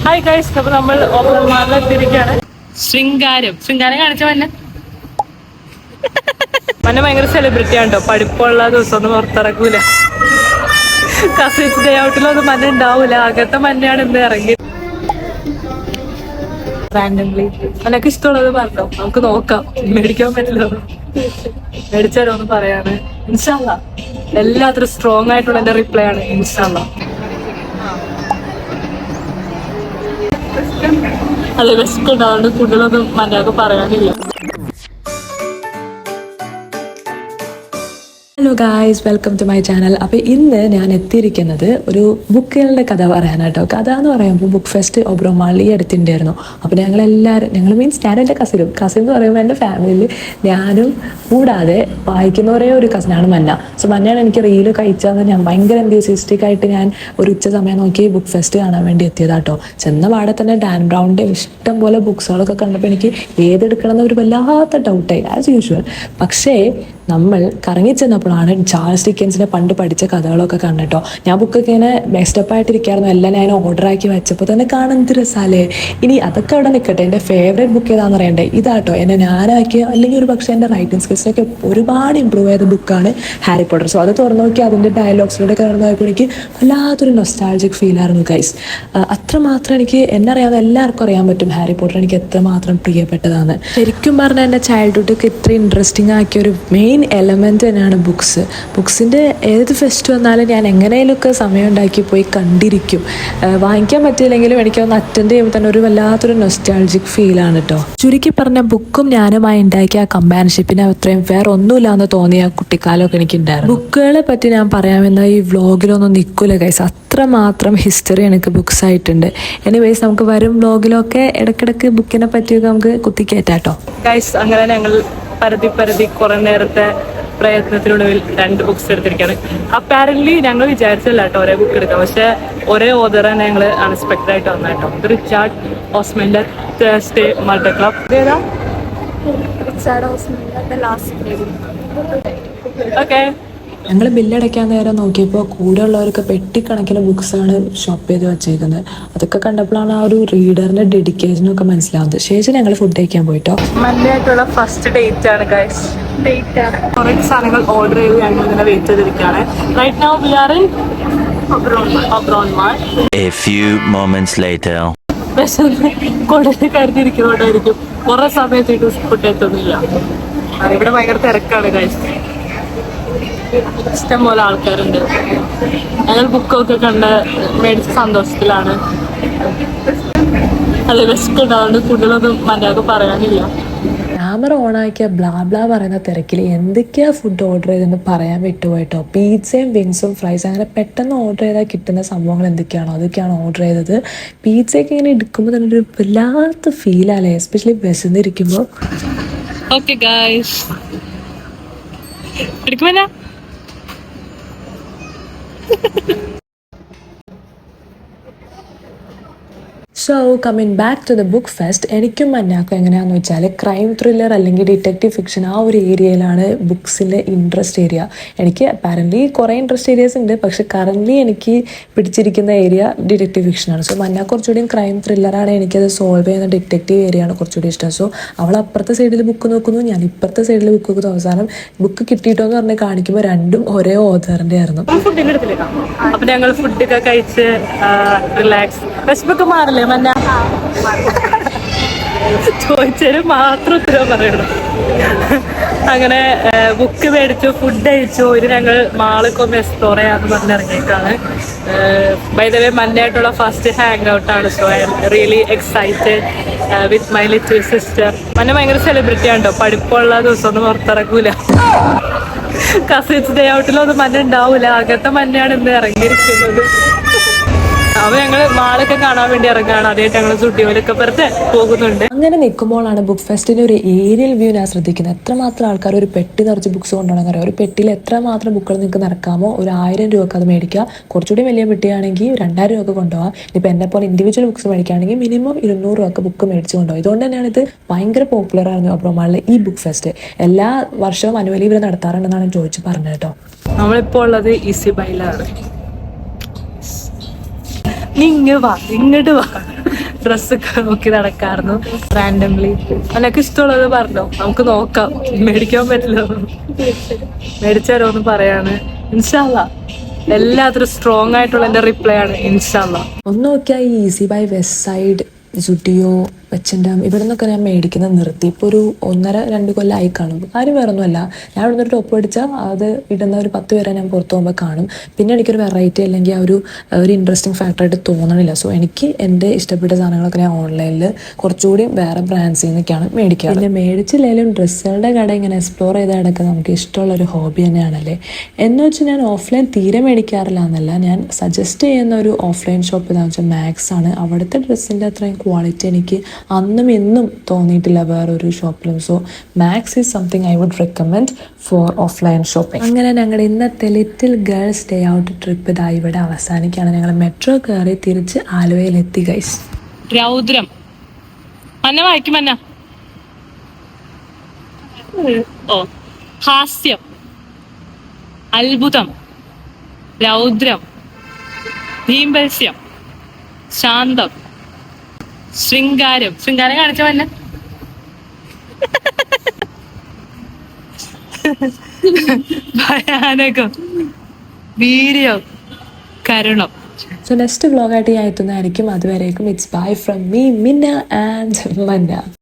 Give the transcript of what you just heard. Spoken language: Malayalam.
ഹായ് ഗൈസ്, അപ്പൊ നമ്മൾ ഓപ്പർമാരിലെത്തിയിരിക്കുകയാണ്. ശൃംഗാരം കാണിച്ച മന്നെ ഭയങ്കര സെലിബ്രിറ്റി ആണ് കേട്ടോ. പഠിപ്പുള്ള ദിവസമൊന്നും പുറത്തിറങ്ങൂല. കസിൻസ് ഡേ ഔട്ടിലൊന്നും മഞ്ഞ ഉണ്ടാവൂല. അങ്ങനത്തെ മഞ്ഞാണ് ഇന്ന് ഇറങ്ങി. റാൻഡംലി എനിക്ക് ഇഷ്ടമുള്ളത് പറഞ്ഞോ, നമുക്ക് നോക്കാം. മേടിക്കാൻ പറ്റില്ലോ, മേടിച്ചാലോ എന്ന് പറയാണ്. ഇൻഷാ അല്ലാഹ് എല്ലാത്തിനും സ്ട്രോങ് ആയിട്ടുള്ള എന്റെ റിപ്ലൈ ആണ് ഇൻഷാ അല്ലാഹ്. അല്ല ബെസ്റ്റ് ഉണ്ടാവുകൊണ്ട് കൂടുതലൊന്നും മഞ്ഞക്ക് പറയാനില്ല. Hello guys, welcome to my channel. അപ്പോൾ ഇന്ന് ഞാൻ എത്തിയിരിക്കുന്നത് ഒരു ബുക്കുകളുടെ കഥ പറയാനാട്ടോ. കഥ എന്ന് പറയുമ്പോൾ ബുക്ക് ഫെസ്റ്റ് ഒബ്രോമാളിൽ ഈ അടുത്തുണ്ടായിരുന്നു. അപ്പോൾ ഞങ്ങൾ മീൻസ് ഞാൻ എൻ്റെ കസിൻ എന്ന് പറയുമ്പോൾ എൻ്റെ ഫാമിലിയിൽ ഞാനും കൂടാതെ വായിക്കുന്ന ഒരേ ഒരു കസിനാണ് മന്ന. സോ മന്നയാണ് എനിക്ക് റീല് കഴിച്ചത്. ഞാൻ ഭയങ്കര എന്തൂസിയസ്റ്റിക് ആയിട്ട് ഞാൻ ഒരു ഉച്ച സമയം നോക്കി ബുക്ക് ഫെസ്റ്റ് കാണാൻ വേണ്ടി എത്തിയതാട്ടോ. ചെന്ന പാടെ തന്നെ ഡാൻ ബ്രൗണിൻ്റെ ഇഷ്ടം പോലെ ബുക്സുകളൊക്കെ കണ്ടപ്പോൾ എനിക്ക് ഏതെടുക്കണമെന്ന് ഒരു വല്ലാത്ത ഡൗട്ടായി ആസ് യൂഷ്വൽ. പക്ഷേ നമ്മൾ കറങ്ങി ചെന്നപ്പോഴാണ് ചാൾസ് ഡിക്കൻസിനെ പണ്ട് പഠിച്ച കഥകളൊക്കെ കണ്ടിട്ടോ. ഞാൻ ബുക്കൊക്കെ ഇങ്ങനെ ബെസ്റ്റപ്പായിട്ടിരിക്കുകയായിരുന്നു. എല്ലാം ഞാൻ ഓർഡറാക്കി വെച്ചപ്പോൾ തന്നെ കാണുന്നത് രസാലേ. ഇനി അതൊക്കെ അവിടെ നിൽക്കട്ടെ, എൻ്റെ ഫേവറേറ്റ് ബുക്ക് ഏതാണെന്ന് അറിയണ്ടേ? ഇതാട്ടോ എന്നെ ഞാനാക്കിയ, അല്ലെങ്കിൽ ഒരു പക്ഷേ എൻ്റെ റൈറ്റിംഗ് സ്കിൽസിനൊക്കെ ഒരുപാട് ഇമ്പ്രൂവ് ചെയ്ത ബുക്കാണ് ഹാരി പോട്ടർ. സോ അത് തുറന്നു നോക്കി അതിൻ്റെ ഡയലോഗ്സിലൂടെ കയറുന്ന നോക്കി എനിക്ക് വല്ലാത്തൊരു നൊസ്റ്റാൾജിക് ഫീലായിരുന്നു ഗൈസ്. അത്രമാത്രം എനിക്ക് എന്നെ അറിയാതെ എല്ലാവർക്കും അറിയാൻ പറ്റും ഹാരി പോട്ടർ എനിക്ക് എത്രമാത്രം പ്രിയപ്പെട്ടതാണ്. ശരിക്കും പറഞ്ഞാൽ എൻ്റെ ചൈൽഡ്ഹുഡൊക്കെ ഇത്ര ഇൻട്രസ്റ്റിംഗ് ആക്കിയ ഒരു മെയിൻ എലമെന്റ് തന്നെയാണ് ബുക്സിൻ്റെ ഏത് ഫെസ്റ്റ് വന്നാലും ഞാൻ എങ്ങനെയൊക്കെ സമയം ഉണ്ടാക്കി പോയി കണ്ടിരിക്കും. വാങ്ങിക്കാൻ പറ്റിയില്ലെങ്കിലും എനിക്കൊന്ന് അറ്റൻഡ് ചെയ്യുമ്പോൾ തന്നെ ഒരു വല്ലാത്തൊരു നൊസ്റ്റാൾജിക് ഫീലാണ് കേട്ടോ. ചുരുക്കി പറഞ്ഞ ബുക്കും ഞാനുമായി ഉണ്ടാക്കിയ ആ കമ്പാനിഷിപ്പിന് അത്രയും വേറെ ഒന്നുമില്ലാന്ന് തോന്നിയ കുട്ടിക്കാലമൊക്കെ എനിക്കുണ്ടായിരുന്നു. ബുക്കുകളെ പറ്റി ഞാൻ പറയാമെന്ന ഈ വ്ളോഗിലൊന്നും നിൽക്കൂല ഗൈസ്. അത്രമാത്രം ഹിസ്റ്ററി എനിക്ക് ബുക്സ് ആയിട്ടുണ്ട്. എനിവേസ് നമുക്ക് വരും വ്ളോഗിലൊക്കെ ഇടയ്ക്കിടയ്ക്ക് ബുക്കിനെ പറ്റിയൊക്കെ നമുക്ക് കുത്തിക്കയറ്റാട്ടോ ഗൈസ്. അങ്ങനെ ഞങ്ങൾ പരതി കുറെ നേരത്തെ പ്രയത്നത്തിനൊടുവിൽ 2 ബുക്സ് എടുത്തിരിക്കുകയാണ്. അപ്പാരന്റ്ലി ഞങ്ങൾ വിചാരിച്ചില്ല കേട്ടോ ഒരേ ബുക്ക് എടുക്കാം, പക്ഷെ ഒരേ ഓതർ തന്നെ ഞങ്ങൾ അൺഎക്സ്പെക്ടഡ് ആയിട്ട് വന്നാട്ടോ. റിച്ചാർഡ് ഓസ്മാന്റെ തേഴ്സ്ഡേ മർഡർ ക്ലബ്. ഏതാ? റിച്ചാർഡ് ഓസ്മാന്റെ ലാസ്റ്റ്. ഓക്കെ. ഞങ്ങൾ ബില്ലടയ്ക്കാൻ നേരം നോക്കിയപ്പോൾ കൂടെ ഉള്ളവർക്ക് പെട്ടിക്കണക്കിന് ബുക്സാണ് ഷോപ്പ് ചെയ്ത് വെച്ചേക്കുന്നത്. അതൊക്കെ കണ്ടപ്പോഴാണ് ആ ഒരു റീഡറിന്റെ ഡെഡിക്കേഷനൊക്കെ മനസ്സിലാവുന്നത്. ശേഷം ഞങ്ങൾ ഫുഡ് കഴിക്കാൻ പോയിട്ടോ. മൺഡേയായിട്ടുള്ള ഫസ്റ്റ് ഡേറ്റ് ആണ് ഗൈസ്. കുറെ സാധനങ്ങൾ ഓർഡർ ചെയ്ത് ഞങ്ങൾ ഇങ്ങനെ വെയിറ്റ് ചെയ്തിരിക്കുകയാണ്. Right now we are in Oberon mall. A few moments later. കൊടല് കരുതിയിരിക്കുന്നോണ്ടായിരിക്കും കുറെ സമയത്തേക്ക് ഫുഡ് എത്തുന്നില്ല. ഇവിടെ ഭയങ്കര തിരക്കാണ് ഗൈസ്. ഇഷ്ടംപോലെ ആൾക്കാരുണ്ട്. ഞങ്ങൾ ബുക്കൊക്കെ കണ്ട് മേടിച്ച സന്തോഷത്തിലാണ്. അല്ല ബെസ്റ്റ് ഉണ്ടാവുകൊണ്ട് കൂടുതലൊന്നും മര്യാദ പറയാനില്ല. ക്യാമറ ഓണാക്കിയ ബ്ലാ ബ്ലാ പറയുന്ന തിരക്കിൽ എന്തൊക്കെയാ ഫുഡ് ഓർഡർ ചെയ്തെന്ന് പറയാൻ വിട്ടുപോയിട്ടോ. പിzzയും വിങ്സും ഫ്രൈസ് അങ്ങനെ പെട്ടെന്ന് ഓർഡർ ചെയ്താൽ കിട്ടുന്ന സംഭവങ്ങൾ എന്തൊക്കെയാണോ അതൊക്കെയാണ് ഓർഡർ ചെയ്തത്. പിzzയൊക്കെ ഇങ്ങനെ എടുക്കുമ്പോൾ തന്നെ ഒരു വല്ലാത്ത ഫീലല്ലേ, എസ്പെഷ്യലി വിശന്നിരിക്കുമ്പോൾ. ഓക്കെ ഗൈസ്, എടുക്കുമല്ല. So coming back to the book fest, എനിക്കും മന്നാക്കും എങ്ങനെയാണെന്ന് വെച്ചാൽ ക്രൈം ത്രില്ലർ അല്ലെങ്കിൽ ഡിറ്റക്റ്റീവ് ഫിക്ഷൻ ആ ഒരു ഏരിയയിലാണ് ബുക്സിൻ്റെ ഇൻട്രസ്റ്റ് ഏരിയ. എനിക്ക് അപ്പാരൻ്റ്ലി കുറേ ഇൻട്രസ്റ്റ് ഏരിയാസ് ഉണ്ട്, പക്ഷെ കറൻ്റ്ലി എനിക്ക് പിടിച്ചിരിക്കുന്ന ഏരിയ ഡിറ്റക്റ്റീവ് ഫിക്ഷനാണ്. സോ മന്ന കുറച്ചുകൂടിയും ക്രൈം ത്രില്ലറാണ്, എനിക്കത് സോൾവ് ചെയ്യുന്ന ഡിറ്റക്റ്റീവ് ഏരിയയാണ് കുറച്ചുകൂടി ഇഷ്ടം. സോ അവൾ അപ്പുറത്തെ സൈഡിൽ ബുക്ക് നോക്കുന്നു, ഞാൻ ഇപ്പുറത്തെ സൈഡിൽ ബുക്ക് നോക്കുന്നു. അവസാനം ബുക്ക് കിട്ടിയിട്ടോ എന്ന് പറഞ്ഞ് കാണിക്കുമ്പോൾ രണ്ടും ഒരേ ഓഥറിൻ്റെ ആയിരുന്നു. അപ്പൊ ഞങ്ങൾ ഫുഡൊക്കെ കഴിച്ച് റിലാക്സ്. വിശപ്പൊക്കെ മാറില്ലേ മന്ന? ചോദിച്ചാല് മാത്രം ഉത്തരവ് പറയണം. അങ്ങനെ ബുക്ക് മേടിച്ചു, ഫുഡ് കഴിച്ചു. ഇത് ഞങ്ങൾ മാളൊക്കെ ഒന്ന് എക്സ്പ്ലോർ ചെയ്യാന്ന് പറഞ്ഞിറങ്ങിയിട്ടാണ്. ബൈ ദ വേ മന്നായിട്ടുള്ള ഫസ്റ്റ് ഹാങ് ഔട്ടാണ്. So I am really excited with my little sister. Manna ഭയങ്കര സെലിബ്രിറ്റി ആണ് കേട്ടോ. പഠിപ്പുള്ള ദിവസമൊന്നും പുറത്തിറങ്ങൂല. കസിൻസ് ഡേ ഔട്ടിലൊന്നും മഞ്ഞ ഉണ്ടാവൂല. അങ്ങനത്തെ മഞ്ഞാണ് ഇന്ന് ഇറങ്ങിയിരിക്കുന്നത്. അപ്പൊ ഞങ്ങള് മാളൊക്കെ കാണാൻ വേണ്ടി ഇറങ്ങാണ്. അതായിട്ട് ഞങ്ങൾ സുട്ടിയോലൊക്കെ പുറത്ത് പോകുന്നുണ്ട്. അങ്ങനെ നിൽക്കുമ്പോഴാണ് ബുക്ക് ഫെസ്റ്റിന്റെ ഒരു ഏരിയൽ വ്യൂ ഞാൻ ശ്രദ്ധിക്കുന്നത്. എത്രമാത്രം ആൾക്കാർ ഒരു പെട്ടി നിറച്ച് ബുക്സ് കൊണ്ടുപോകണം അറിയാം. ഒരു പെട്ടിയിൽ എത്രമാത്രം ബുക്കുകൾ നിങ്ങൾക്ക് നിറക്കാമോ ഒരു 1000 രൂപക്ക് അത് മേടിക്കുക. കുറച്ചുകൂടി വലിയ പെട്ടിയാണെങ്കിൽ 2000 രൂപക്ക് കൊണ്ടുപോകാം. ഇപ്പം എന്നെ പോലെ ഇൻഡിവിജ്വൽ ബുക്സ് മേടിക്കുകയാണെങ്കിൽ മിനിമം 200 രൂപക്ക് ബുക്ക് മേടിച്ച് കൊണ്ടുപോകും. ഇതുകൊണ്ട് തന്നെയാണ് ഇത് ഭയങ്കര പോപ്പുലർ ആയിരുന്നു ഒബ്രോമാളിലെ ഈ ബുക്ക് ഫെസ്റ്റ്. എല്ലാ വർഷവും അനുവലി ഇവർ നടത്താറുണ്ടെന്നാണ് ചോദിച്ചു പറഞ്ഞത് കേട്ടോ. നമ്മളിപ്പോൾ ഉള്ളത് ഈസി ബൈയിലാണ്. നീ ഇങ്ങോട്ട് വാ. ഡ്രസ്സൊക്കെ നോക്കി നടക്കാറുന്നു റാൻഡംലി. എനിക്ക് ഇഷ്ടമുള്ളത് പറഞ്ഞോ, നമുക്ക് നോക്കാം. മേടിക്കാൻ പറ്റില്ല, മേടിച്ചാലോന്ന് പറയാണ്. ഇൻഷാ അല്ലാ എല്ലാത്തിനും സ്ട്രോങ് ആയിട്ടുള്ള എന്റെ റിപ്ലൈ ആണ് ഇൻഷാ അല്ലാ. ഒന്ന് നോക്കിയാൽ ഈ easy buy west side, Zudio, വെച്ചൻഡാം ഇവിടെ നിന്നൊക്കെ ഞാൻ മേടിക്കുന്നത് നിർത്തി. ഇപ്പോൾ ഒരു 1.5-2 കൊല്ലമായി കാണും. കാര്യം വേറെ ഒന്നുമല്ല, ഞാൻ ഇവിടെ നിന്നൊരു ടോപ്പ് മേടിച്ചാൽ അത് ഇടുന്ന ഒരു 10 പേരെ ഞാൻ പുറത്ത് പോകുമ്പോൾ കാണും. പിന്നെ എനിക്കൊരു വെറൈറ്റി അല്ലെങ്കിൽ ആ ഒരു ഇൻട്രസ്റ്റിംഗ് ഫാക്ടറായിട്ട് തോന്നണില്ല. സോ എനിക്ക് എൻ്റെ ഇഷ്ടപ്പെട്ട സാധനങ്ങളൊക്കെ ഞാൻ ഓൺലൈനിൽ കുറച്ചുകൂടി വേറെ ബ്രാൻഡ്സിൽ നിന്നൊക്കെയാണ് മേടിക്കുക. പിന്നെ മേടിച്ചില്ലെങ്കിലും ഡ്രസ്സുകളുടെ കട ഇങ്ങനെ എക്സ്പ്ലോർ ചെയ്ത് കിടക്കുക നമുക്ക് ഇഷ്ടമുള്ളൊരു ഹോബി തന്നെയാണല്ലേ. എന്ന് വെച്ചാൽ ഞാൻ ഓഫ്ലൈൻ തീരെ മേടിക്കാറില്ല എന്നല്ല, ഞാൻ സജസ്റ്റ് ചെയ്യുന്ന ഒരു ഓഫ്ലൈൻ ഷോപ്പ് എന്താണെന്ന് വെച്ചാൽ മാക്സ് ആണ്. അവിടുത്തെ ഡ്രസ്സിൻ്റെ അത്രയും ക്വാളിറ്റി എനിക്ക് അന്നും ഇന്നും തോന്നിയിട്ടില്ല വേറൊരു ഷോപ്പിലും. So Max is something I would recommend for offline shopping. അങ്ങനെ ഞങ്ങളുടെ ഇന്നത്തെ little girls day out trip ഇതാ ഇവിടെ അവസാനിക്കുകയാണ്. ഞങ്ങൾ മെട്രോ കയറി തിരിച്ച് ആലുവയിലെത്തി ഗൈസ്. രൗദ്രം മന്ന വായിക്കും മന്ന. ഓ, ഹാസ്യം, അത്ഭുതം, രൗദ്രം, ഭീംബൽസ്യം, ശാന്തം, ശൃംഗാരം. ശൃംഗാരം കാണിച്ച മന്ന. ഭയാനകം, വീര്യം, കരുണം. സോ നെക്സ്റ്റ് വ്ലോഗായിട്ട് ഞാൻ എത്തുന്നതായിരിക്കും. അതുവരേക്കും ഇറ്റ്സ് ബൈ ഫ്രം മീ, മിന്ന ആൻഡ് മന്ന.